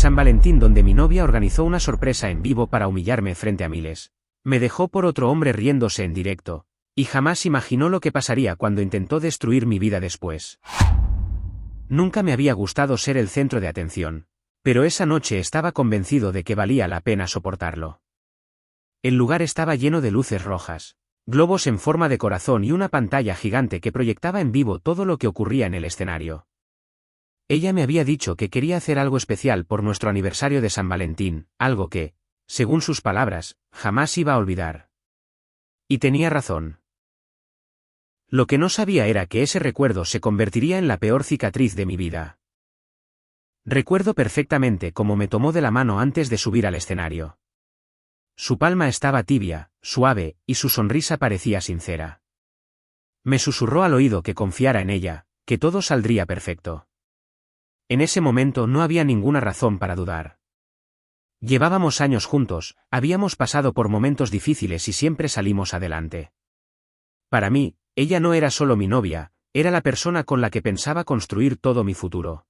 San Valentín, donde mi novia organizó una sorpresa en vivo para humillarme frente a miles. Me dejó por otro hombre riéndose en directo, y jamás imaginó lo que pasaría cuando intentó destruir mi vida después. Nunca me había gustado ser el centro de atención, pero esa noche estaba convencido de que valía la pena soportarlo. El lugar estaba lleno de luces rojas, globos en forma de corazón y una pantalla gigante que proyectaba en vivo todo lo que ocurría en el escenario. Ella me había dicho que quería hacer algo especial por nuestro aniversario de San Valentín, algo que, según sus palabras, jamás iba a olvidar. Y tenía razón. Lo que no sabía era que ese recuerdo se convertiría en la peor cicatriz de mi vida. Recuerdo perfectamente cómo me tomó de la mano antes de subir al escenario. Su palma estaba tibia, suave, y su sonrisa parecía sincera. Me susurró al oído que confiara en ella, que todo saldría perfecto. En ese momento no había ninguna razón para dudar. Llevábamos años juntos, habíamos pasado por momentos difíciles y siempre salimos adelante. Para mí, ella no era solo mi novia, era la persona con la que pensaba construir todo mi futuro.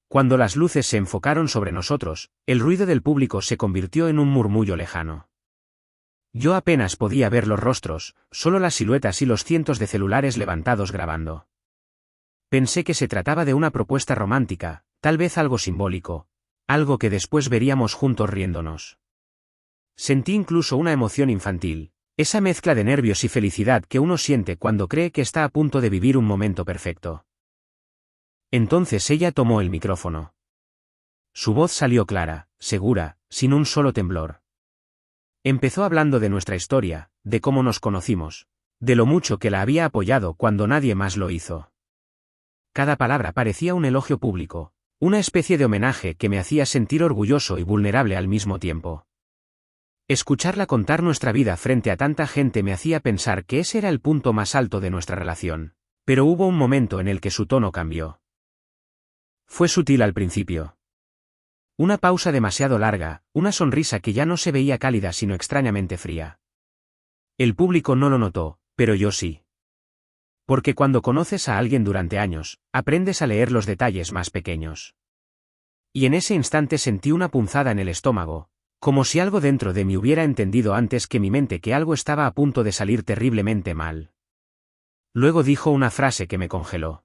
Cuando las luces se enfocaron sobre nosotros, el ruido del público se convirtió en un murmullo lejano. Yo apenas podía ver los rostros, solo las siluetas y los cientos de celulares levantados grabando. Pensé que se trataba de una propuesta romántica, tal vez algo simbólico, algo que después veríamos juntos riéndonos. Sentí incluso una emoción infantil, esa mezcla de nervios y felicidad que uno siente cuando cree que está a punto de vivir un momento perfecto. Entonces ella tomó el micrófono. Su voz salió clara, segura, sin un solo temblor. Empezó hablando de nuestra historia, de cómo nos conocimos, de lo mucho que la había apoyado cuando nadie más lo hizo. Cada palabra parecía un elogio público, una especie de homenaje que me hacía sentir orgulloso y vulnerable al mismo tiempo. Escucharla contar nuestra vida frente a tanta gente me hacía pensar que ese era el punto más alto de nuestra relación, pero hubo un momento en el que su tono cambió. Fue sutil al principio. Una pausa demasiado larga, una sonrisa que ya no se veía cálida sino extrañamente fría. El público no lo notó, pero yo sí. Porque cuando conoces a alguien durante años, aprendes a leer los detalles más pequeños. Y en ese instante sentí una punzada en el estómago, como si algo dentro de mí hubiera entendido antes que mi mente que algo estaba a punto de salir terriblemente mal. Luego dijo una frase que me congeló.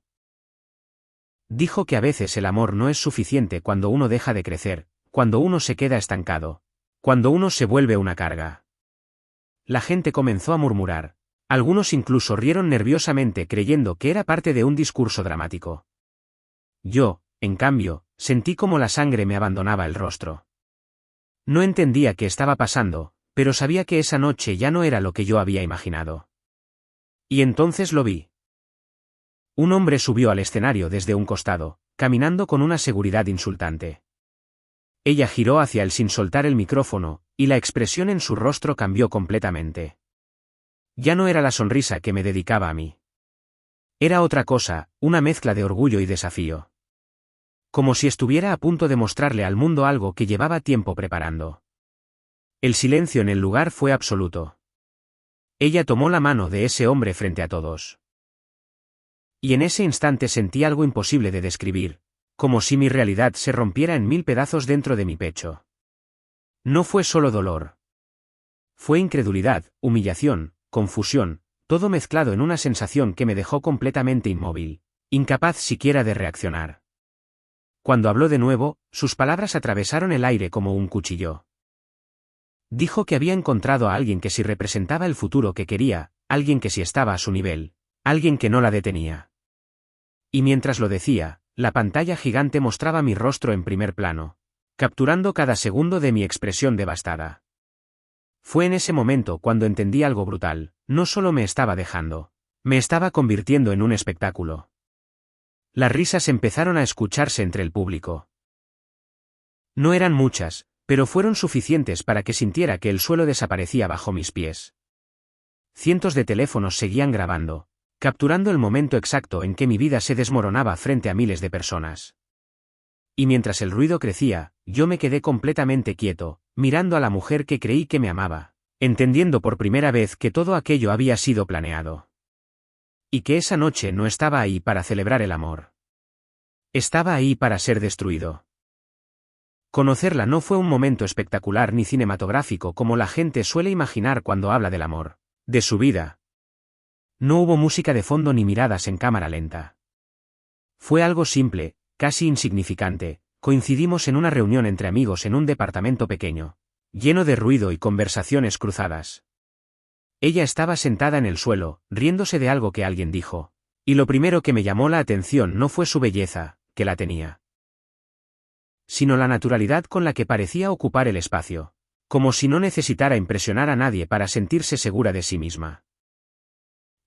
Dijo que a veces el amor no es suficiente cuando uno deja de crecer, cuando uno se queda estancado, cuando uno se vuelve una carga. La gente comenzó a murmurar. Algunos incluso rieron nerviosamente creyendo que era parte de un discurso dramático. Yo, en cambio, sentí como la sangre me abandonaba el rostro. No entendía qué estaba pasando, pero sabía que esa noche ya no era lo que yo había imaginado. Y entonces lo vi. Un hombre subió al escenario desde un costado, caminando con una seguridad insultante. Ella giró hacia él sin soltar el micrófono, y la expresión en su rostro cambió completamente. Ya no era la sonrisa que me dedicaba a mí. Era otra cosa, una mezcla de orgullo y desafío. Como si estuviera a punto de mostrarle al mundo algo que llevaba tiempo preparando. El silencio en el lugar fue absoluto. Ella tomó la mano de ese hombre frente a todos. Y en ese instante sentí algo imposible de describir, como si mi realidad se rompiera en 1000 pedazos dentro de mi pecho. No fue solo dolor. Fue incredulidad, humillación, confusión, todo mezclado en una sensación que me dejó completamente inmóvil, incapaz siquiera de reaccionar. Cuando habló de nuevo, sus palabras atravesaron el aire como un cuchillo. Dijo que había encontrado a alguien que sí representaba el futuro que quería, alguien que sí estaba a su nivel, alguien que no la detenía. Y mientras lo decía, la pantalla gigante mostraba mi rostro en primer plano, capturando cada segundo de mi expresión devastada. Fue en ese momento cuando entendí algo brutal, no solo me estaba dejando, me estaba convirtiendo en un espectáculo. Las risas empezaron a escucharse entre el público. No eran muchas, pero fueron suficientes para que sintiera que el suelo desaparecía bajo mis pies. Cientos de teléfonos seguían grabando, capturando el momento exacto en que mi vida se desmoronaba frente a miles de personas. Y mientras el ruido crecía, yo me quedé completamente quieto, mirando a la mujer que creí que me amaba, entendiendo por primera vez que todo aquello había sido planeado. Y que esa noche no estaba ahí para celebrar el amor. Estaba ahí para ser destruido. Conocerla no fue un momento espectacular ni cinematográfico como la gente suele imaginar cuando habla del amor, de su vida. No hubo música de fondo ni miradas en cámara lenta. Fue algo simple, casi insignificante. Coincidimos en una reunión entre amigos en un departamento pequeño, lleno de ruido y conversaciones cruzadas. Ella estaba sentada en el suelo, riéndose de algo que alguien dijo, y lo primero que me llamó la atención no fue su belleza, que la tenía, sino la naturalidad con la que parecía ocupar el espacio, como si no necesitara impresionar a nadie para sentirse segura de sí misma.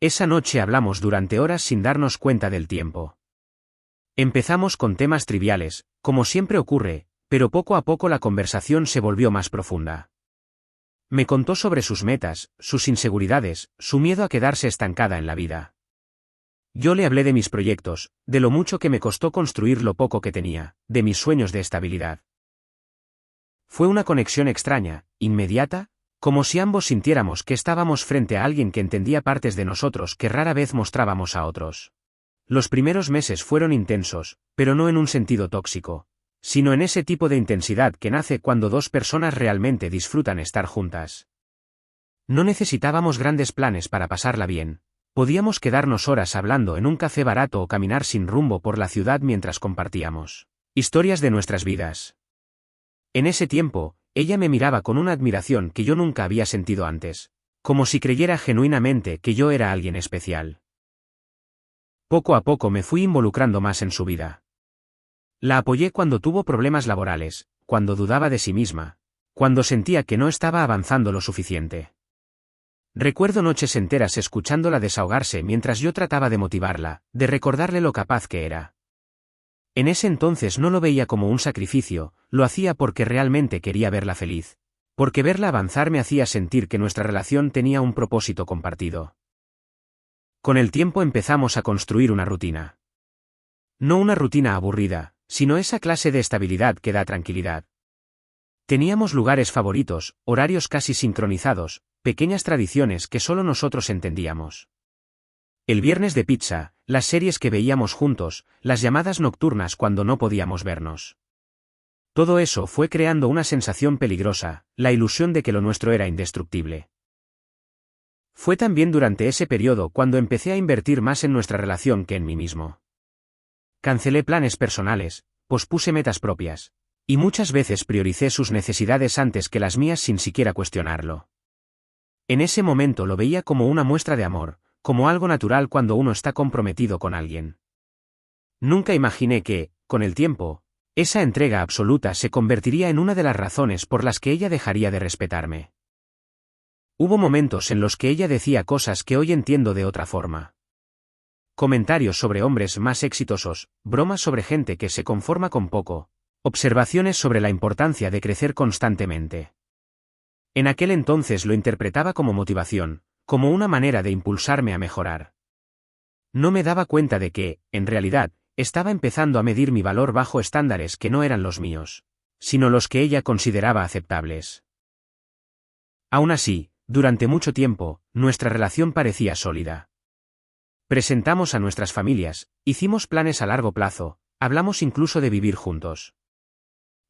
Esa noche hablamos durante horas sin darnos cuenta del tiempo. Empezamos con temas triviales, como siempre ocurre, pero poco a poco la conversación se volvió más profunda. Me contó sobre sus metas, sus inseguridades, su miedo a quedarse estancada en la vida. Yo le hablé de mis proyectos, de lo mucho que me costó construir lo poco que tenía, de mis sueños de estabilidad. Fue una conexión extraña, inmediata, como si ambos sintiéramos que estábamos frente a alguien que entendía partes de nosotros que rara vez mostrábamos a otros. Los primeros meses fueron intensos, pero no en un sentido tóxico, sino en ese tipo de intensidad que nace cuando dos personas realmente disfrutan estar juntas. No necesitábamos grandes planes para pasarla bien. Podíamos quedarnos horas hablando en un café barato o caminar sin rumbo por la ciudad mientras compartíamos historias de nuestras vidas. En ese tiempo, ella me miraba con una admiración que yo nunca había sentido antes, como si creyera genuinamente que yo era alguien especial. Poco a poco me fui involucrando más en su vida. La apoyé cuando tuvo problemas laborales, cuando dudaba de sí misma, cuando sentía que no estaba avanzando lo suficiente. Recuerdo noches enteras escuchándola desahogarse mientras yo trataba de motivarla, de recordarle lo capaz que era. En ese entonces no lo veía como un sacrificio, lo hacía porque realmente quería verla feliz, porque verla avanzar me hacía sentir que nuestra relación tenía un propósito compartido. Con el tiempo empezamos a construir una rutina. No una rutina aburrida, sino esa clase de estabilidad que da tranquilidad. Teníamos lugares favoritos, horarios casi sincronizados, pequeñas tradiciones que solo nosotros entendíamos. El viernes de pizza, las series que veíamos juntos, las llamadas nocturnas cuando no podíamos vernos. Todo eso fue creando una sensación peligrosa, la ilusión de que lo nuestro era indestructible. Fue también durante ese periodo cuando empecé a invertir más en nuestra relación que en mí mismo. Cancelé planes personales, pospuse metas propias, y muchas veces prioricé sus necesidades antes que las mías sin siquiera cuestionarlo. En ese momento lo veía como una muestra de amor, como algo natural cuando uno está comprometido con alguien. Nunca imaginé que, con el tiempo, esa entrega absoluta se convertiría en una de las razones por las que ella dejaría de respetarme. Hubo momentos en los que ella decía cosas que hoy entiendo de otra forma. Comentarios sobre hombres más exitosos, bromas sobre gente que se conforma con poco, observaciones sobre la importancia de crecer constantemente. En aquel entonces lo interpretaba como motivación, como una manera de impulsarme a mejorar. No me daba cuenta de que, en realidad, estaba empezando a medir mi valor bajo estándares que no eran los míos, sino los que ella consideraba aceptables. Aún así, durante mucho tiempo, nuestra relación parecía sólida. Presentamos a nuestras familias, hicimos planes a largo plazo, hablamos incluso de vivir juntos.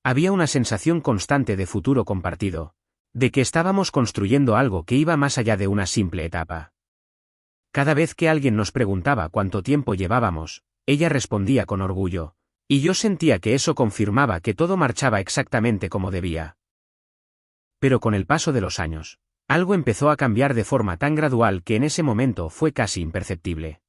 Había una sensación constante de futuro compartido, de que estábamos construyendo algo que iba más allá de una simple etapa. Cada vez que alguien nos preguntaba cuánto tiempo llevábamos, ella respondía con orgullo, y yo sentía que eso confirmaba que todo marchaba exactamente como debía. Pero con el paso de los años, algo empezó a cambiar de forma tan gradual que en ese momento fue casi imperceptible.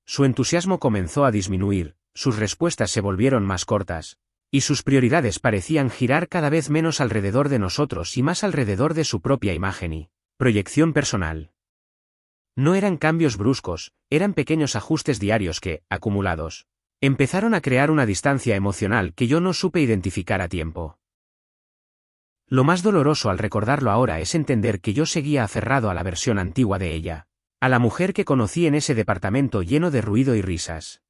Su entusiasmo comenzó a disminuir, sus respuestas se volvieron más cortas, y sus prioridades parecían girar cada vez menos alrededor de nosotros y más alrededor de su propia imagen y proyección personal. No eran cambios bruscos, eran pequeños ajustes diarios que, acumulados, empezaron a crear una distancia emocional que yo no supe identificar a tiempo. Lo más doloroso al recordarlo ahora es entender que yo seguía aferrado a la versión antigua de ella, a la mujer que conocí en ese departamento lleno de ruido y risas.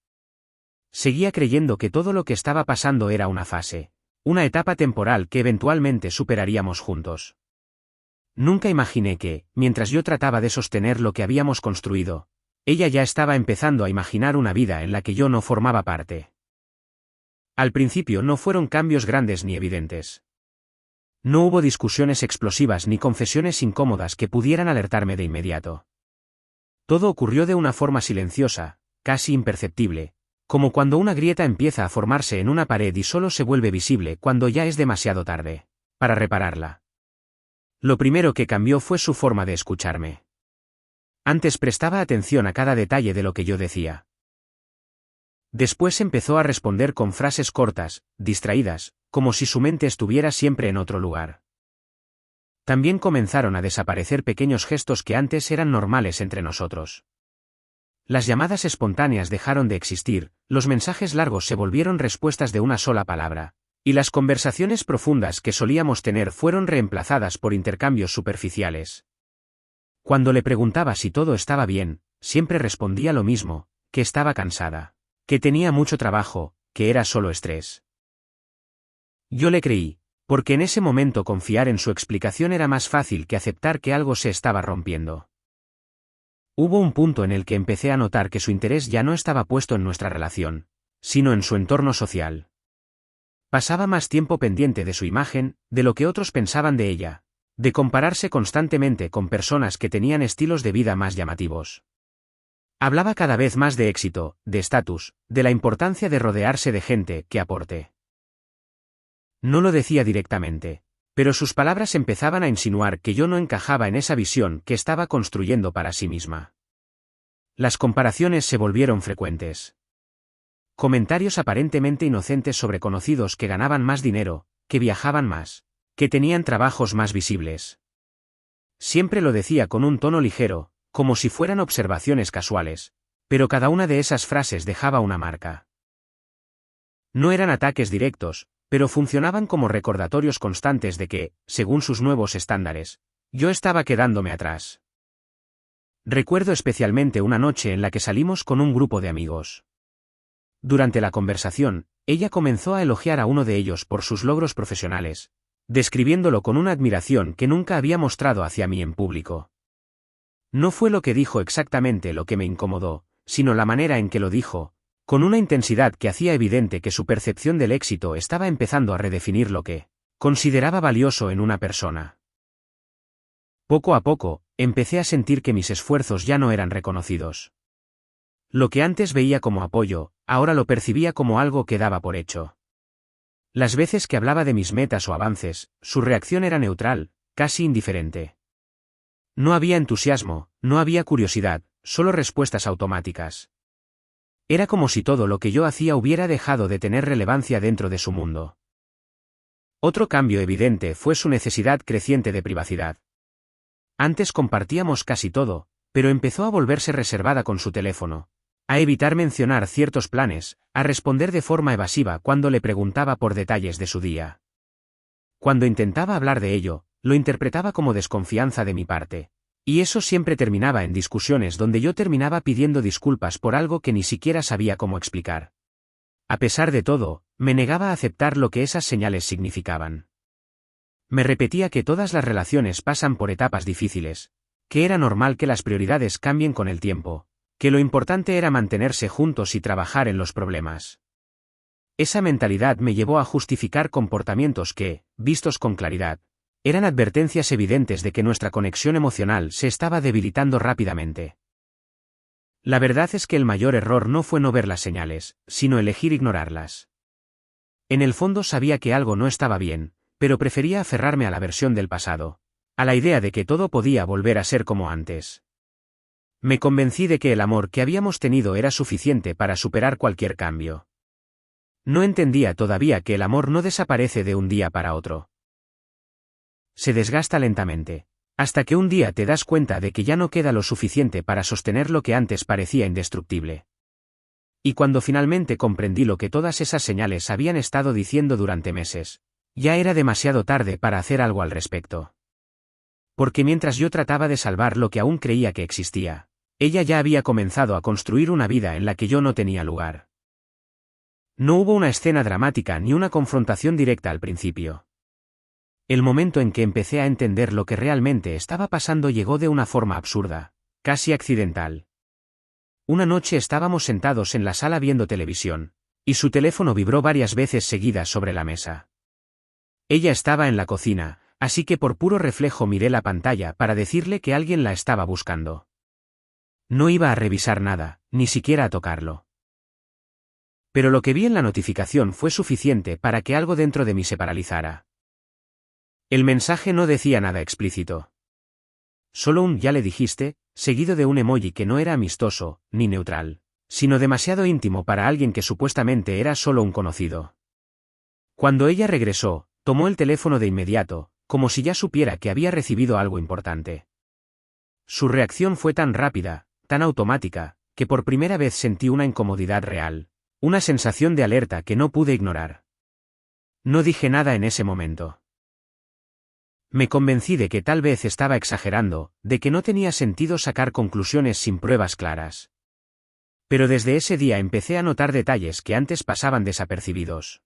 Seguía creyendo que todo lo que estaba pasando era una fase, una etapa temporal que eventualmente superaríamos juntos. Nunca imaginé que, mientras yo trataba de sostener lo que habíamos construido, ella ya estaba empezando a imaginar una vida en la que yo no formaba parte. Al principio no fueron cambios grandes ni evidentes. No hubo discusiones explosivas ni confesiones incómodas que pudieran alertarme de inmediato. Todo ocurrió de una forma silenciosa, casi imperceptible, como cuando una grieta empieza a formarse en una pared y solo se vuelve visible cuando ya es demasiado tarde para repararla. Lo primero que cambió fue su forma de escucharme. Antes prestaba atención a cada detalle de lo que yo decía. Después empezó a responder con frases cortas, distraídas, como si su mente estuviera siempre en otro lugar. También comenzaron a desaparecer pequeños gestos que antes eran normales entre nosotros. Las llamadas espontáneas dejaron de existir, los mensajes largos se volvieron respuestas de una sola palabra, y las conversaciones profundas que solíamos tener fueron reemplazadas por intercambios superficiales. Cuando le preguntaba si todo estaba bien, siempre respondía lo mismo, que estaba cansada, que tenía mucho trabajo, que era solo estrés. Yo le creí, porque en ese momento confiar en su explicación era más fácil que aceptar que algo se estaba rompiendo. Hubo un punto en el que empecé a notar que su interés ya no estaba puesto en nuestra relación, sino en su entorno social. Pasaba más tiempo pendiente de su imagen, de lo que otros pensaban de ella, de compararse constantemente con personas que tenían estilos de vida más llamativos. Hablaba cada vez más de éxito, de estatus, de la importancia de rodearse de gente que aporte. No lo decía directamente, pero sus palabras empezaban a insinuar que yo no encajaba en esa visión que estaba construyendo para sí misma. Las comparaciones se volvieron frecuentes. Comentarios aparentemente inocentes sobre conocidos que ganaban más dinero, que viajaban más, que tenían trabajos más visibles. Siempre lo decía con un tono ligero, como si fueran observaciones casuales, pero cada una de esas frases dejaba una marca. No eran ataques directos, pero funcionaban como recordatorios constantes de que, según sus nuevos estándares, yo estaba quedándome atrás. Recuerdo especialmente una noche en la que salimos con un grupo de amigos. Durante la conversación, ella comenzó a elogiar a uno de ellos por sus logros profesionales, describiéndolo con una admiración que nunca había mostrado hacia mí en público. No fue lo que dijo exactamente lo que me incomodó, sino la manera en que lo dijo, con una intensidad que hacía evidente que su percepción del éxito estaba empezando a redefinir lo que consideraba valioso en una persona. Poco a poco, empecé a sentir que mis esfuerzos ya no eran reconocidos. Lo que antes veía como apoyo, ahora lo percibía como algo que daba por hecho. Las veces que hablaba de mis metas o avances, su reacción era neutral, casi indiferente. No había entusiasmo, no había curiosidad, solo respuestas automáticas. Era como si todo lo que yo hacía hubiera dejado de tener relevancia dentro de su mundo. Otro cambio evidente fue su necesidad creciente de privacidad. Antes compartíamos casi todo, pero empezó a volverse reservada con su teléfono, a evitar mencionar ciertos planes, a responder de forma evasiva cuando le preguntaba por detalles de su día. Cuando intentaba hablar de ello, lo interpretaba como desconfianza de mi parte. Y eso siempre terminaba en discusiones donde yo terminaba pidiendo disculpas por algo que ni siquiera sabía cómo explicar. A pesar de todo, me negaba a aceptar lo que esas señales significaban. Me repetía que todas las relaciones pasan por etapas difíciles, que era normal que las prioridades cambien con el tiempo, que lo importante era mantenerse juntos y trabajar en los problemas. Esa mentalidad me llevó a justificar comportamientos que, vistos con claridad, eran advertencias evidentes de que nuestra conexión emocional se estaba debilitando rápidamente. La verdad es que el mayor error no fue no ver las señales, sino elegir ignorarlas. En el fondo sabía que algo no estaba bien, pero prefería aferrarme a la versión del pasado, a la idea de que todo podía volver a ser como antes. Me convencí de que el amor que habíamos tenido era suficiente para superar cualquier cambio. No entendía todavía que el amor no desaparece de un día para otro. Se desgasta lentamente, hasta que un día te das cuenta de que ya no queda lo suficiente para sostener lo que antes parecía indestructible. Y cuando finalmente comprendí lo que todas esas señales habían estado diciendo durante meses, ya era demasiado tarde para hacer algo al respecto. Porque mientras yo trataba de salvar lo que aún creía que existía, ella ya había comenzado a construir una vida en la que yo no tenía lugar. No hubo una escena dramática ni una confrontación directa al principio. El momento en que empecé a entender lo que realmente estaba pasando llegó de una forma absurda, casi accidental. Una noche estábamos sentados en la sala viendo televisión, Y su teléfono vibró varias veces seguidas sobre la mesa. Ella estaba en la cocina, así que por puro reflejo miré la pantalla para decirle que alguien la estaba buscando. No iba a revisar nada, ni siquiera a tocarlo. Pero lo que vi en la notificación fue suficiente para que algo dentro de mí se paralizara. El mensaje no decía nada explícito. Solo un "ya le dijiste", seguido de un emoji que no era amistoso, ni neutral, sino demasiado íntimo para alguien que supuestamente era solo un conocido. Cuando ella regresó, tomó el teléfono de inmediato, como si ya supiera que había recibido algo importante. Su reacción fue tan rápida, tan automática, que por primera vez sentí una incomodidad real, una sensación de alerta que no pude ignorar. No dije nada en ese momento. Me convencí de que tal vez estaba exagerando, de que no tenía sentido sacar conclusiones sin pruebas claras. Pero desde ese día empecé a notar detalles que antes pasaban desapercibidos.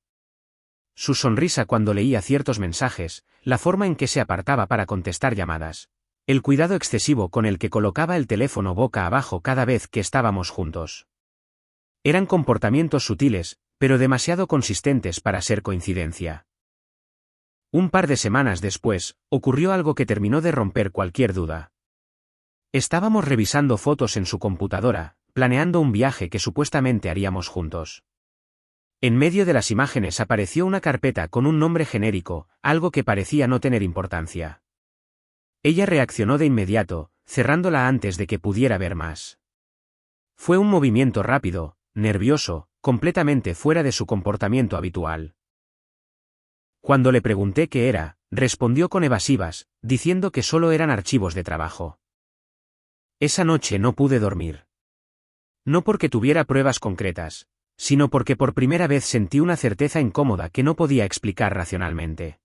Su sonrisa cuando leía ciertos mensajes, la forma en que se apartaba para contestar llamadas, el cuidado excesivo con el que colocaba el teléfono boca abajo cada vez que estábamos juntos. Eran comportamientos sutiles, pero demasiado consistentes para ser coincidencia. Un par de semanas después, ocurrió algo que terminó de romper cualquier duda. Estábamos revisando fotos en su computadora, planeando un viaje que supuestamente haríamos juntos. En medio de las imágenes apareció una carpeta con un nombre genérico, algo que parecía no tener importancia. Ella reaccionó de inmediato, cerrándola antes de que pudiera ver más. Fue un movimiento rápido, nervioso, completamente fuera de su comportamiento habitual. Cuando le pregunté qué era, respondió con evasivas, diciendo que solo eran archivos de trabajo. Esa noche no pude dormir. No porque tuviera pruebas concretas, sino porque por primera vez sentí una certeza incómoda que no podía explicar racionalmente.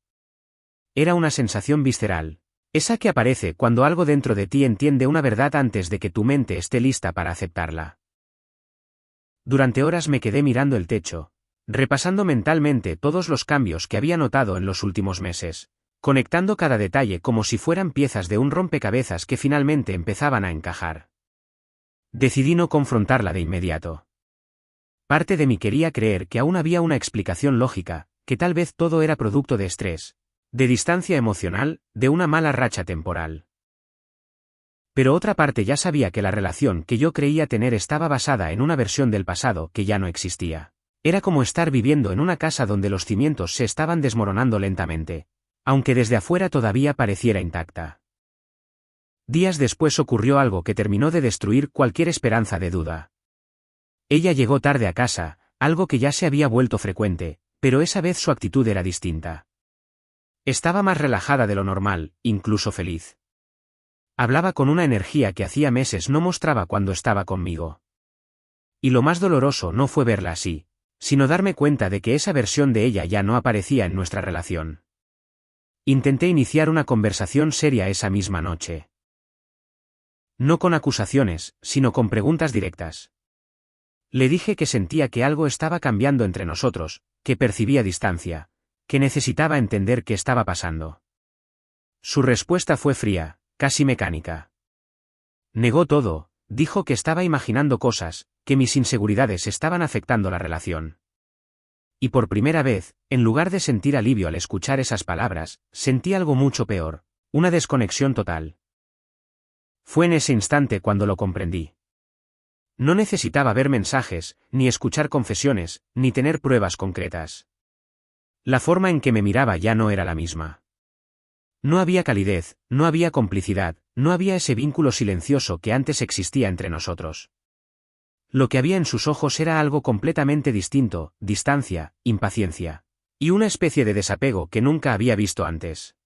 Era una sensación visceral, esa que aparece cuando algo dentro de ti entiende una verdad antes de que tu mente esté lista para aceptarla. Durante horas me quedé mirando el techo, repasando mentalmente todos los cambios que había notado en los últimos meses, conectando cada detalle como si fueran piezas de un rompecabezas que finalmente empezaban a encajar. Decidí no confrontarla de inmediato. Parte de mí quería creer que aún había una explicación lógica, que tal vez todo era producto de estrés, de distancia emocional, de una mala racha temporal. Pero otra parte ya sabía que la relación que yo creía tener estaba basada en una versión del pasado que ya no existía. Era como estar viviendo en una casa donde los cimientos se estaban desmoronando lentamente, aunque desde afuera todavía pareciera intacta. Días después ocurrió algo que terminó de destruir cualquier esperanza de duda. Ella llegó tarde a casa, algo que ya se había vuelto frecuente, pero esa vez su actitud era distinta. Estaba más relajada de lo normal, incluso feliz. Hablaba con una energía que hacía meses no mostraba cuando estaba conmigo. Y lo más doloroso no fue verla así, sino darme cuenta de que esa versión de ella ya no aparecía en nuestra relación. Intenté iniciar una conversación seria esa misma noche. No con acusaciones, sino con preguntas directas. Le dije que sentía que algo estaba cambiando entre nosotros, que percibía distancia, que necesitaba entender qué estaba pasando. Su respuesta fue fría, casi mecánica. Negó todo, dijo que estaba imaginando cosas, que mis inseguridades estaban afectando la relación. Y por primera vez, en lugar de sentir alivio al escuchar esas palabras, sentí algo mucho peor, una desconexión total. Fue en ese instante cuando lo comprendí. No necesitaba ver mensajes, ni escuchar confesiones, ni tener pruebas concretas. La forma en que me miraba ya no era la misma. No había calidez, no había complicidad, no había ese vínculo silencioso que antes existía entre nosotros. Lo que había en sus ojos era algo completamente distinto, distancia, impaciencia. Y una especie de desapego que nunca había visto antes.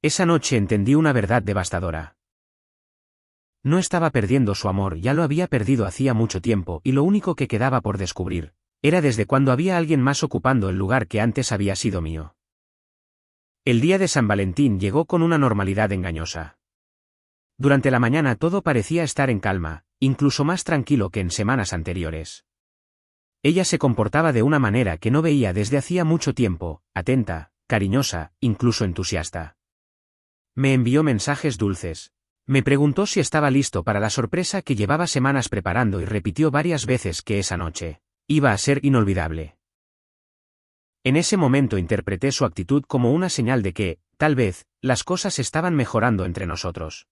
Esa noche entendí una verdad devastadora. No estaba perdiendo su amor, ya lo había perdido hacía mucho tiempo y lo único que quedaba por descubrir, era desde cuándo había alguien más ocupando el lugar que antes había sido mío. El día de San Valentín llegó con una normalidad engañosa. Durante la mañana todo parecía estar en calma, incluso más tranquilo que en semanas anteriores. Ella se comportaba de una manera que no veía desde hacía mucho tiempo, atenta, cariñosa, incluso entusiasta. Me envió mensajes dulces. Me preguntó si estaba listo para la sorpresa que llevaba semanas preparando y repitió varias veces que esa noche Iba a ser inolvidable. En ese momento interpreté su actitud como una señal de que, tal vez, las cosas estaban mejorando entre nosotros.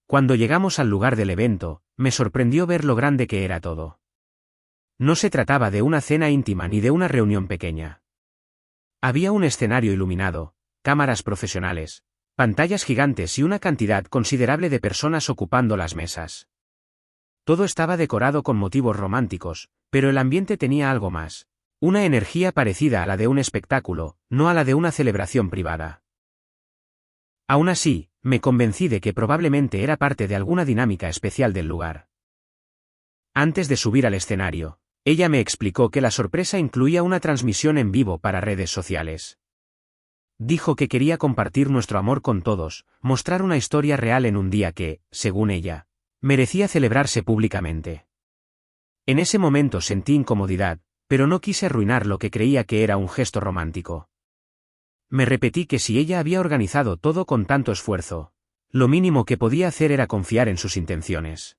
Cuando llegamos al lugar del evento, me sorprendió ver lo grande que era todo. No se trataba de una cena íntima ni de una reunión pequeña. Había un escenario iluminado, cámaras profesionales, pantallas gigantes y una cantidad considerable de personas ocupando las mesas. Todo estaba decorado con motivos románticos, pero el ambiente tenía algo más. Una energía parecida a la de un espectáculo, no a la de una celebración privada. Aún así, me convencí de que probablemente era parte de alguna dinámica especial del lugar. Antes de subir al escenario, ella me explicó que la sorpresa incluía una transmisión en vivo para redes sociales. Dijo que quería compartir nuestro amor con todos, mostrar una historia real en un día que, según ella, merecía celebrarse públicamente. En ese momento sentí incomodidad, pero no quise arruinar lo que creía que era un gesto romántico. Me repetí que si ella había organizado todo con tanto esfuerzo, lo mínimo que podía hacer era confiar en sus intenciones.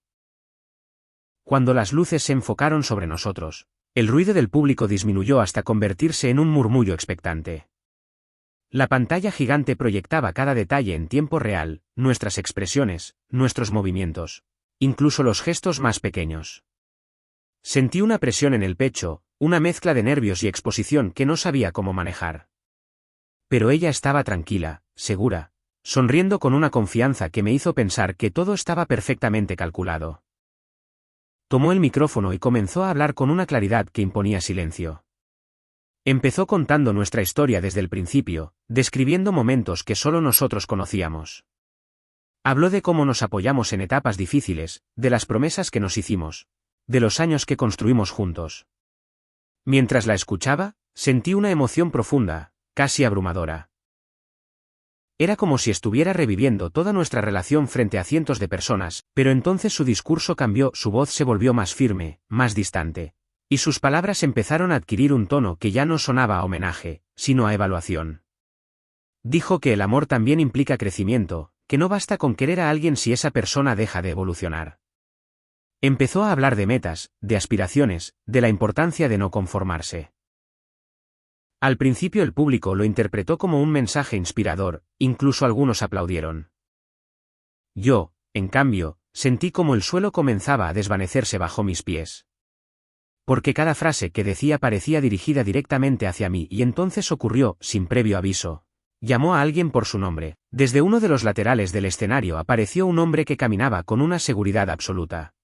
Cuando las luces se enfocaron sobre nosotros, el ruido del público disminuyó hasta convertirse en un murmullo expectante. La pantalla gigante proyectaba cada detalle en tiempo real, nuestras expresiones, nuestros movimientos, incluso los gestos más pequeños. Sentí una presión en el pecho, una mezcla de nervios y exposición que no sabía cómo manejar. Pero ella estaba tranquila, segura, sonriendo con una confianza que me hizo pensar que todo estaba perfectamente calculado. Tomó el micrófono y comenzó a hablar con una claridad que imponía silencio. Empezó contando nuestra historia desde el principio, describiendo momentos que solo nosotros conocíamos. Habló de cómo nos apoyamos en etapas difíciles, de las promesas que nos hicimos, de los años que construimos juntos. Mientras la escuchaba, sentí una emoción profunda, casi abrumadora. Era como si estuviera reviviendo toda nuestra relación frente a cientos de personas, pero entonces su discurso cambió, su voz se volvió más firme, más distante, y sus palabras empezaron a adquirir un tono que ya no sonaba a homenaje, sino a evaluación. Dijo que el amor también implica crecimiento, que no basta con querer a alguien si esa persona deja de evolucionar. Empezó a hablar de metas, de aspiraciones, de la importancia de no conformarse. Al principio el público lo interpretó como un mensaje inspirador, incluso algunos aplaudieron. Yo, en cambio, sentí como el suelo comenzaba a desvanecerse bajo mis pies. Porque cada frase que decía parecía dirigida directamente hacia mí y entonces ocurrió, sin previo aviso. Llamó a alguien por su nombre. Desde uno de los laterales del escenario apareció un hombre que caminaba con una seguridad absoluta.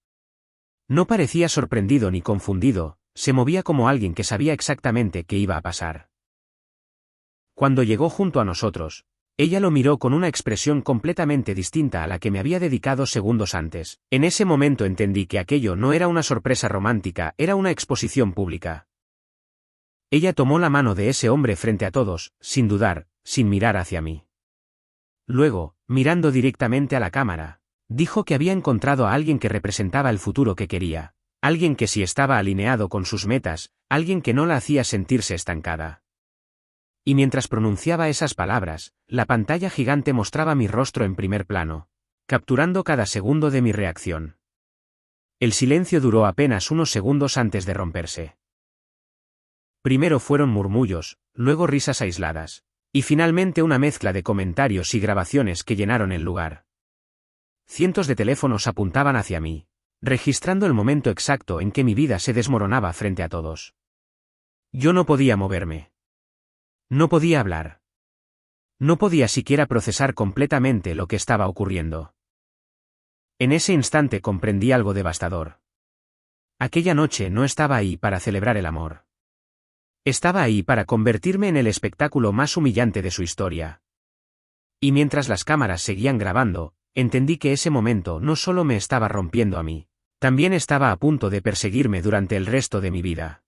No parecía sorprendido ni confundido, se movía como alguien que sabía exactamente qué iba a pasar. Cuando llegó junto a nosotros, ella lo miró con una expresión completamente distinta a la que me había dedicado segundos antes. En ese momento entendí que aquello no era una sorpresa romántica, era una exposición pública. Ella tomó la mano de ese hombre frente a todos, sin dudar, sin mirar hacia mí. Luego, mirando directamente a la cámara, dijo que había encontrado a alguien que representaba el futuro que quería, alguien que sí estaba alineado con sus metas, alguien que no la hacía sentirse estancada. Y mientras pronunciaba esas palabras, la pantalla gigante mostraba mi rostro en primer plano, capturando cada segundo de mi reacción. El silencio duró apenas unos segundos antes de romperse. Primero fueron murmullos, luego risas aisladas, y finalmente una mezcla de comentarios y grabaciones que llenaron el lugar. Cientos de teléfonos apuntaban hacia mí, registrando el momento exacto en que mi vida se desmoronaba frente a todos. Yo no podía moverme. No podía hablar. No podía siquiera procesar completamente lo que estaba ocurriendo. En ese instante comprendí algo devastador. Aquella noche no estaba ahí para celebrar el amor. Estaba ahí para convertirme en el espectáculo más humillante de su historia. Y mientras las cámaras seguían grabando, entendí que ese momento no solo me estaba rompiendo a mí, también estaba a punto de perseguirme durante el resto de mi vida.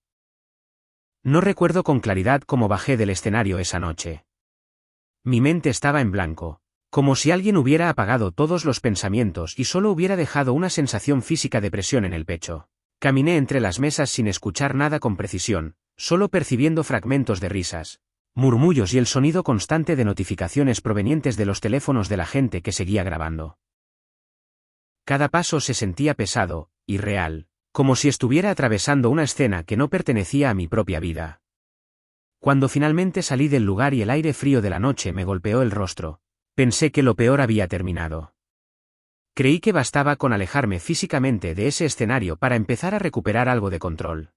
No recuerdo con claridad cómo bajé del escenario esa noche. Mi mente estaba en blanco, como si alguien hubiera apagado todos los pensamientos y solo hubiera dejado una sensación física de presión en el pecho. Caminé entre las mesas sin escuchar nada con precisión, solo percibiendo fragmentos de risas, murmullos y el sonido constante de notificaciones provenientes de los teléfonos de la gente que seguía grabando. Cada paso se sentía pesado, irreal, como si estuviera atravesando una escena que no pertenecía a mi propia vida. Cuando finalmente salí del lugar y el aire frío de la noche me golpeó el rostro, pensé que lo peor había terminado. Creí que bastaba con alejarme físicamente de ese escenario para empezar a recuperar algo de control.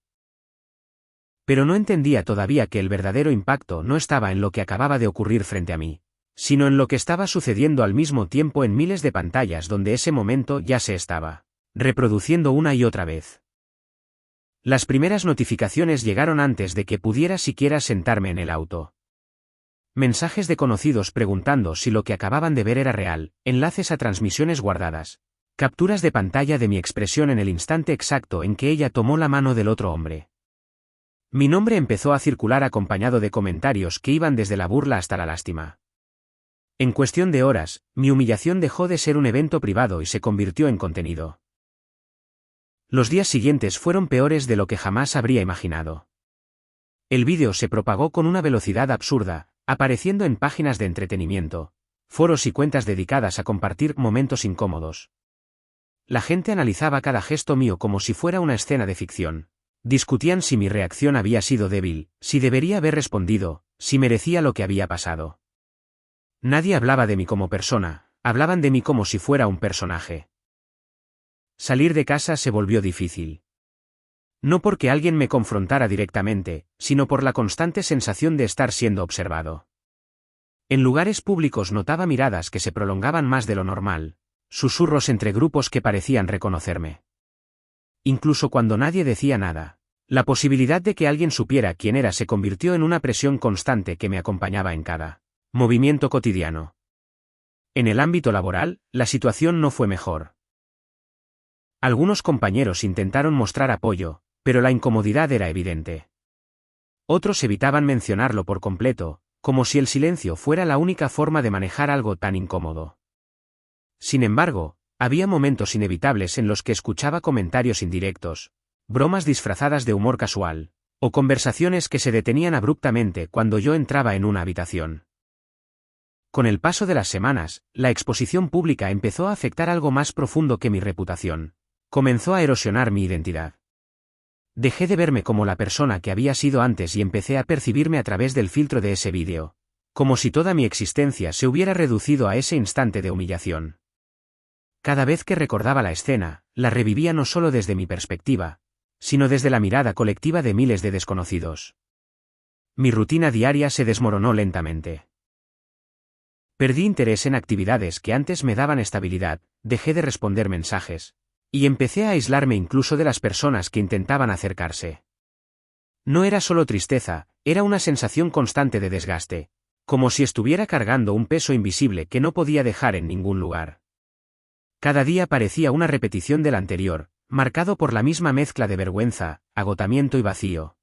Pero no entendía todavía que el verdadero impacto no estaba en lo que acababa de ocurrir frente a mí, sino en lo que estaba sucediendo al mismo tiempo en miles de pantallas donde ese momento ya se estaba reproduciendo una y otra vez. Las primeras notificaciones llegaron antes de que pudiera siquiera sentarme en el auto. Mensajes de conocidos preguntando si lo que acababan de ver era real, enlaces a transmisiones guardadas, capturas de pantalla de mi expresión en el instante exacto en que ella tomó la mano del otro hombre. Mi nombre empezó a circular acompañado de comentarios que iban desde la burla hasta la lástima. En cuestión de horas, mi humillación dejó de ser un evento privado y se convirtió en contenido. Los días siguientes fueron peores de lo que jamás habría imaginado. El vídeo se propagó con una velocidad absurda, apareciendo en páginas de entretenimiento, foros y cuentas dedicadas a compartir momentos incómodos. La gente analizaba cada gesto mío como si fuera una escena de ficción. Discutían si mi reacción había sido débil, si debería haber respondido, si merecía lo que había pasado. Nadie hablaba de mí como persona, hablaban de mí como si fuera un personaje. Salir de casa se volvió difícil. No porque alguien me confrontara directamente, sino por la constante sensación de estar siendo observado. En lugares públicos notaba miradas que se prolongaban más de lo normal, susurros entre grupos que parecían reconocerme. Incluso cuando nadie decía nada, la posibilidad de que alguien supiera quién era se convirtió en una presión constante que me acompañaba en cada movimiento cotidiano. En el ámbito laboral, la situación no fue mejor. Algunos compañeros intentaron mostrar apoyo, pero la incomodidad era evidente. Otros evitaban mencionarlo por completo, como si el silencio fuera la única forma de manejar algo tan incómodo. Sin embargo, había momentos inevitables en los que escuchaba comentarios indirectos, bromas disfrazadas de humor casual, o conversaciones que se detenían abruptamente cuando yo entraba en una habitación. Con el paso de las semanas, la exposición pública empezó a afectar algo más profundo que mi reputación. Comenzó a erosionar mi identidad. Dejé de verme como la persona que había sido antes y empecé a percibirme a través del filtro de ese vídeo, como si toda mi existencia se hubiera reducido a ese instante de humillación. Cada vez que recordaba la escena, la revivía no solo desde mi perspectiva, sino desde la mirada colectiva de miles de desconocidos. Mi rutina diaria se desmoronó lentamente. Perdí interés en actividades que antes me daban estabilidad, dejé de responder mensajes, y empecé a aislarme incluso de las personas que intentaban acercarse. No era solo tristeza, era una sensación constante de desgaste, como si estuviera cargando un peso invisible que no podía dejar en ningún lugar. Cada día parecía una repetición del anterior, marcado por la misma mezcla de vergüenza, agotamiento y vacío.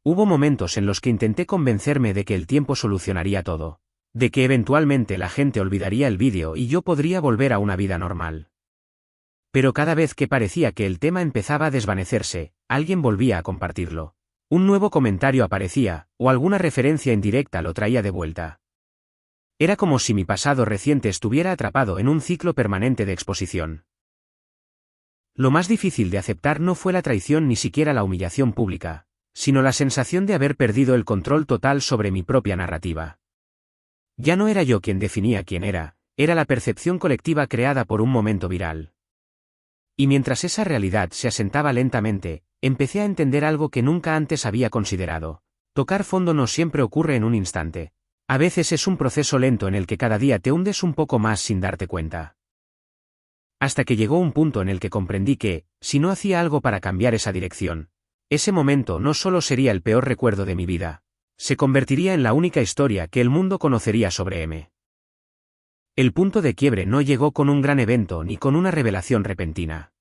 Hubo momentos en los que intenté convencerme de que el tiempo solucionaría todo, de que eventualmente la gente olvidaría el vídeo y yo podría volver a una vida normal. Pero cada vez que parecía que el tema empezaba a desvanecerse, alguien volvía a compartirlo. Un nuevo comentario aparecía, o alguna referencia indirecta lo traía de vuelta. Era como si mi pasado reciente estuviera atrapado en un ciclo permanente de exposición. Lo más difícil de aceptar no fue la traición ni siquiera la humillación pública, sino la sensación de haber perdido el control total sobre mi propia narrativa. Ya no era yo quien definía quién era la percepción colectiva creada por un momento viral. Y mientras esa realidad se asentaba lentamente, empecé a entender algo que nunca antes había considerado. Tocar fondo no siempre ocurre en un instante. A veces es un proceso lento en el que cada día te hundes un poco más sin darte cuenta. Hasta que llegó un punto en el que comprendí que, si no hacía algo para cambiar esa dirección, ese momento no solo sería el peor recuerdo de mi vida, se convertiría en la única historia que el mundo conocería sobre M. El punto de quiebre no llegó con un gran evento ni con una revelación repentina.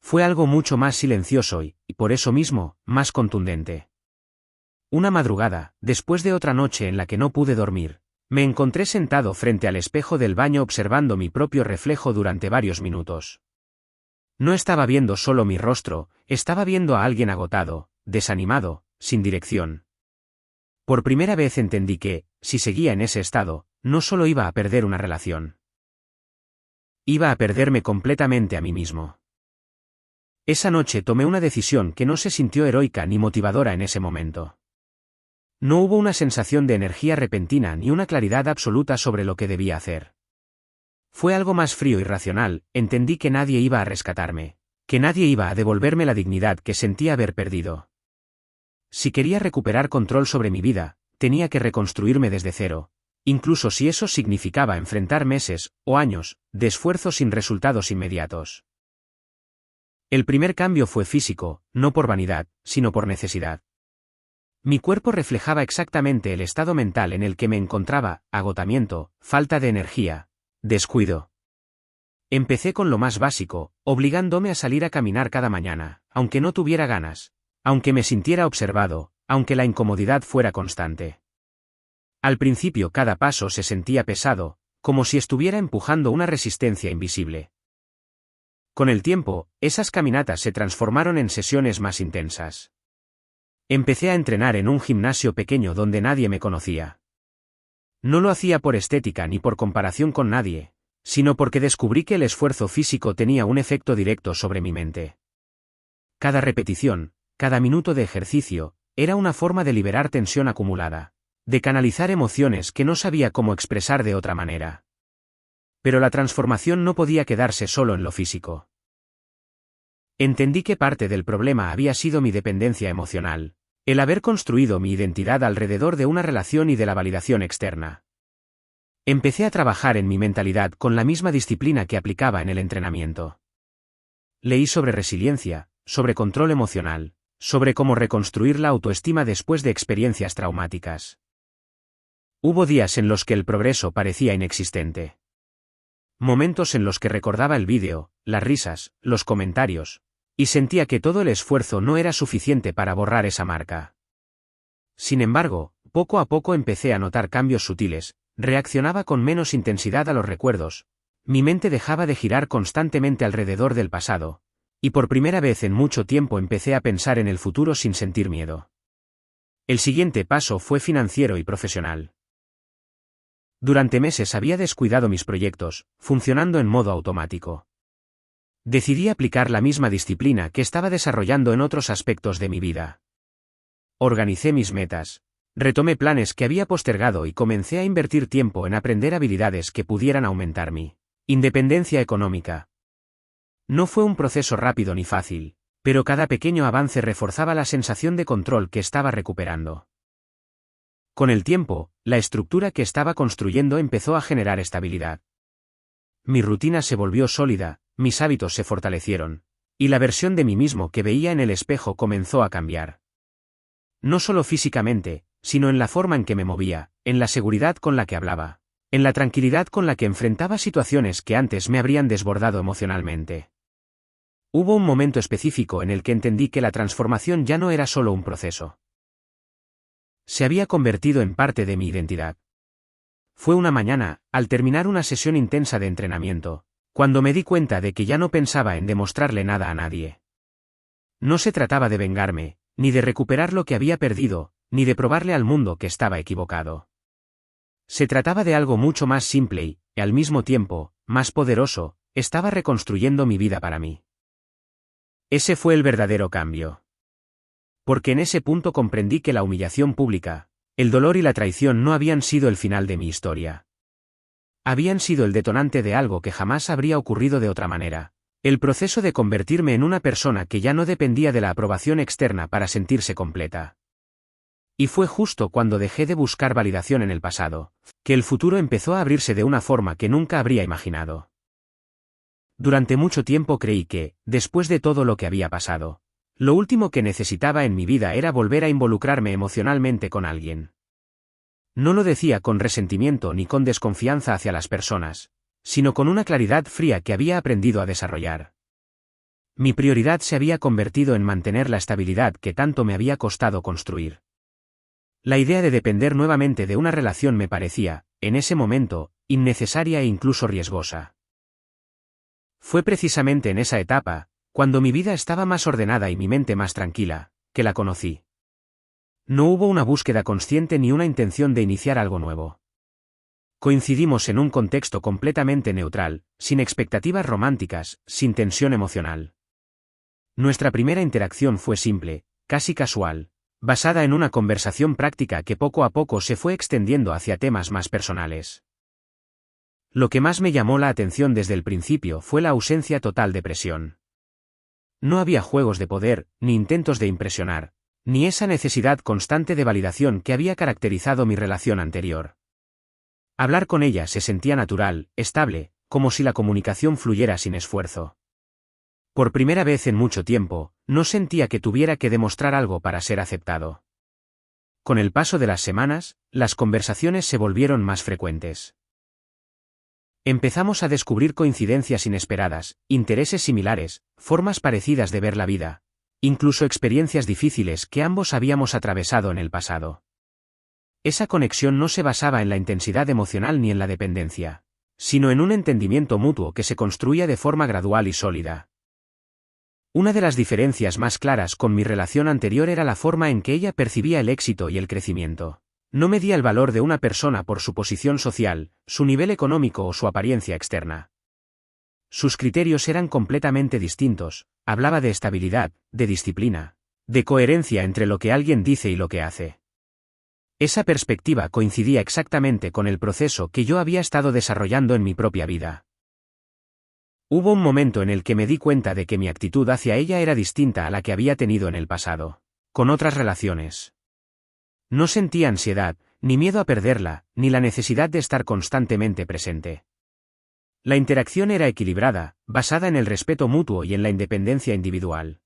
Fue algo mucho más silencioso y, por eso mismo, más contundente. Una madrugada, después de otra noche en la que no pude dormir, me encontré sentado frente al espejo del baño observando mi propio reflejo durante varios minutos. No estaba viendo solo mi rostro, estaba viendo a alguien agotado, desanimado, sin dirección. Por primera vez entendí que, si seguía en ese estado, no solo iba a perder una relación. Iba a perderme completamente a mí mismo. Esa noche tomé una decisión que no se sintió heroica ni motivadora en ese momento. No hubo una sensación de energía repentina ni una claridad absoluta sobre lo que debía hacer. Fue algo más frío y racional. Entendí que nadie iba a rescatarme, que nadie iba a devolverme la dignidad que sentía haber perdido. Si quería recuperar control sobre mi vida, tenía que reconstruirme desde cero, incluso si eso significaba enfrentar meses, o años, de esfuerzo sin resultados inmediatos. El primer cambio fue físico, no por vanidad, sino por necesidad. Mi cuerpo reflejaba exactamente el estado mental en el que me encontraba: agotamiento, falta de energía, descuido. Empecé con lo más básico, obligándome a salir a caminar cada mañana, aunque no tuviera ganas, aunque me sintiera observado, aunque la incomodidad fuera constante. Al principio cada paso se sentía pesado, como si estuviera empujando una resistencia invisible. Con el tiempo, esas caminatas se transformaron en sesiones más intensas. Empecé a entrenar en un gimnasio pequeño donde nadie me conocía. No lo hacía por estética ni por comparación con nadie, sino porque descubrí que el esfuerzo físico tenía un efecto directo sobre mi mente. Cada repetición, cada minuto de ejercicio, era una forma de liberar tensión acumulada, de canalizar emociones que no sabía cómo expresar de otra manera. Pero la transformación no podía quedarse solo en lo físico. Entendí que parte del problema había sido mi dependencia emocional, el haber construido mi identidad alrededor de una relación y de la validación externa. Empecé a trabajar en mi mentalidad con la misma disciplina que aplicaba en el entrenamiento. Leí sobre resiliencia, sobre control emocional, sobre cómo reconstruir la autoestima después de experiencias traumáticas. Hubo días en los que el progreso parecía inexistente. Momentos en los que recordaba el vídeo, las risas, los comentarios, y sentía que todo el esfuerzo no era suficiente para borrar esa marca. Sin embargo, poco a poco empecé a notar cambios sutiles, reaccionaba con menos intensidad a los recuerdos, mi mente dejaba de girar constantemente alrededor del pasado, y por primera vez en mucho tiempo empecé a pensar en el futuro sin sentir miedo. El siguiente paso fue financiero y profesional. Durante meses había descuidado mis proyectos, funcionando en modo automático. Decidí aplicar la misma disciplina que estaba desarrollando en otros aspectos de mi vida. Organicé mis metas, retomé planes que había postergado y comencé a invertir tiempo en aprender habilidades que pudieran aumentar mi independencia económica. No fue un proceso rápido ni fácil, pero cada pequeño avance reforzaba la sensación de control que estaba recuperando. Con el tiempo, la estructura que estaba construyendo empezó a generar estabilidad. Mi rutina se volvió sólida, mis hábitos se fortalecieron, y la versión de mí mismo que veía en el espejo comenzó a cambiar. No solo físicamente, sino en la forma en que me movía, en la seguridad con la que hablaba, en la tranquilidad con la que enfrentaba situaciones que antes me habrían desbordado emocionalmente. Hubo un momento específico en el que entendí que la transformación ya no era solo un proceso. Se había convertido en parte de mi identidad. Fue una mañana, al terminar una sesión intensa de entrenamiento, cuando me di cuenta de que ya no pensaba en demostrarle nada a nadie. No se trataba de vengarme, ni de recuperar lo que había perdido, ni de probarle al mundo que estaba equivocado. Se trataba de algo mucho más simple y, al mismo tiempo, más poderoso: estaba reconstruyendo mi vida para mí. Ese fue el verdadero cambio. Porque en ese punto comprendí que la humillación pública, el dolor y la traición no habían sido el final de mi historia. Habían sido el detonante de algo que jamás habría ocurrido de otra manera: el proceso de convertirme en una persona que ya no dependía de la aprobación externa para sentirse completa. Y fue justo cuando dejé de buscar validación en el pasado, que el futuro empezó a abrirse de una forma que nunca habría imaginado. Durante mucho tiempo creí que, después de todo lo que había pasado, lo último que necesitaba en mi vida era volver a involucrarme emocionalmente con alguien. No lo decía con resentimiento ni con desconfianza hacia las personas, sino con una claridad fría que había aprendido a desarrollar. Mi prioridad se había convertido en mantener la estabilidad que tanto me había costado construir. La idea de depender nuevamente de una relación me parecía, en ese momento, innecesaria e incluso riesgosa. Fue precisamente en esa etapa, cuando mi vida estaba más ordenada y mi mente más tranquila, que la conocí. No hubo una búsqueda consciente ni una intención de iniciar algo nuevo. Coincidimos en un contexto completamente neutral, sin expectativas románticas, sin tensión emocional. Nuestra primera interacción fue simple, casi casual, basada en una conversación práctica que poco a poco se fue extendiendo hacia temas más personales. Lo que más me llamó la atención desde el principio fue la ausencia total de presión. No había juegos de poder, ni intentos de impresionar, ni esa necesidad constante de validación que había caracterizado mi relación anterior. Hablar con ella se sentía natural, estable, como si la comunicación fluyera sin esfuerzo. Por primera vez en mucho tiempo, no sentía que tuviera que demostrar algo para ser aceptado. Con el paso de las semanas, las conversaciones se volvieron más frecuentes. Empezamos a descubrir coincidencias inesperadas, intereses similares, formas parecidas de ver la vida, incluso experiencias difíciles que ambos habíamos atravesado en el pasado. Esa conexión no se basaba en la intensidad emocional ni en la dependencia, sino en un entendimiento mutuo que se construía de forma gradual y sólida. Una de las diferencias más claras con mi relación anterior era la forma en que ella percibía el éxito y el crecimiento. No medía el valor de una persona por su posición social, su nivel económico o su apariencia externa. Sus criterios eran completamente distintos, hablaba de estabilidad, de disciplina, de coherencia entre lo que alguien dice y lo que hace. Esa perspectiva coincidía exactamente con el proceso que yo había estado desarrollando en mi propia vida. Hubo un momento en el que me di cuenta de que mi actitud hacia ella era distinta a la que había tenido en el pasado, con otras relaciones. No sentía ansiedad, ni miedo a perderla, ni la necesidad de estar constantemente presente. La interacción era equilibrada, basada en el respeto mutuo y en la independencia individual.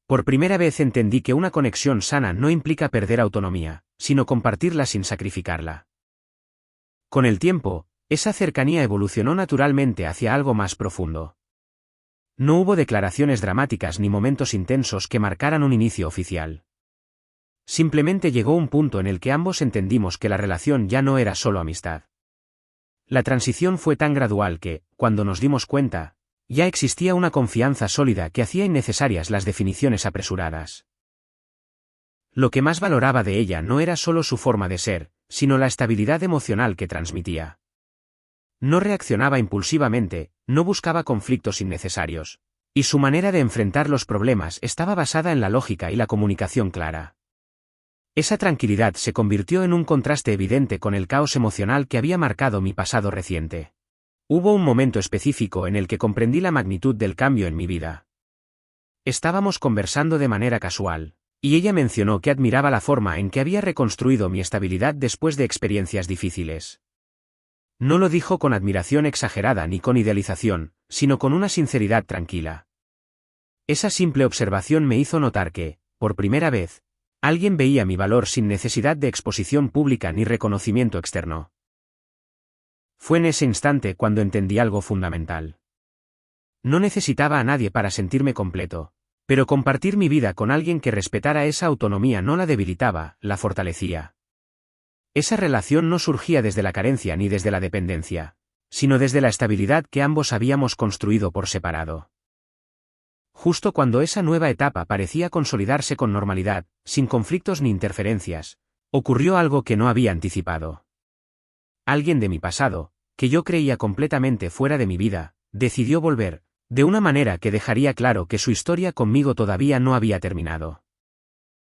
Por primera vez entendí que una conexión sana no implica perder autonomía, sino compartirla sin sacrificarla. Con el tiempo, esa cercanía evolucionó naturalmente hacia algo más profundo. No hubo declaraciones dramáticas ni momentos intensos que marcaran un inicio oficial. Simplemente llegó un punto en el que ambos entendimos que la relación ya no era solo amistad. La transición fue tan gradual que, cuando nos dimos cuenta, ya existía una confianza sólida que hacía innecesarias las definiciones apresuradas. Lo que más valoraba de ella no era solo su forma de ser, sino la estabilidad emocional que transmitía. No reaccionaba impulsivamente, no buscaba conflictos innecesarios, y su manera de enfrentar los problemas estaba basada en la lógica y la comunicación clara. Esa tranquilidad se convirtió en un contraste evidente con el caos emocional que había marcado mi pasado reciente. Hubo un momento específico en el que comprendí la magnitud del cambio en mi vida. Estábamos conversando de manera casual, y ella mencionó que admiraba la forma en que había reconstruido mi estabilidad después de experiencias difíciles. No lo dijo con admiración exagerada ni con idealización, sino con una sinceridad tranquila. Esa simple observación me hizo notar que, por primera vez, alguien veía mi valor sin necesidad de exposición pública ni reconocimiento externo. Fue en ese instante cuando entendí algo fundamental. No necesitaba a nadie para sentirme completo, pero compartir mi vida con alguien que respetara esa autonomía no la debilitaba, la fortalecía. Esa relación no surgía desde la carencia ni desde la dependencia, sino desde la estabilidad que ambos habíamos construido por separado. Justo cuando esa nueva etapa parecía consolidarse con normalidad, sin conflictos ni interferencias, ocurrió algo que no había anticipado. Alguien de mi pasado, que yo creía completamente fuera de mi vida, decidió volver, de una manera que dejaría claro que su historia conmigo todavía no había terminado.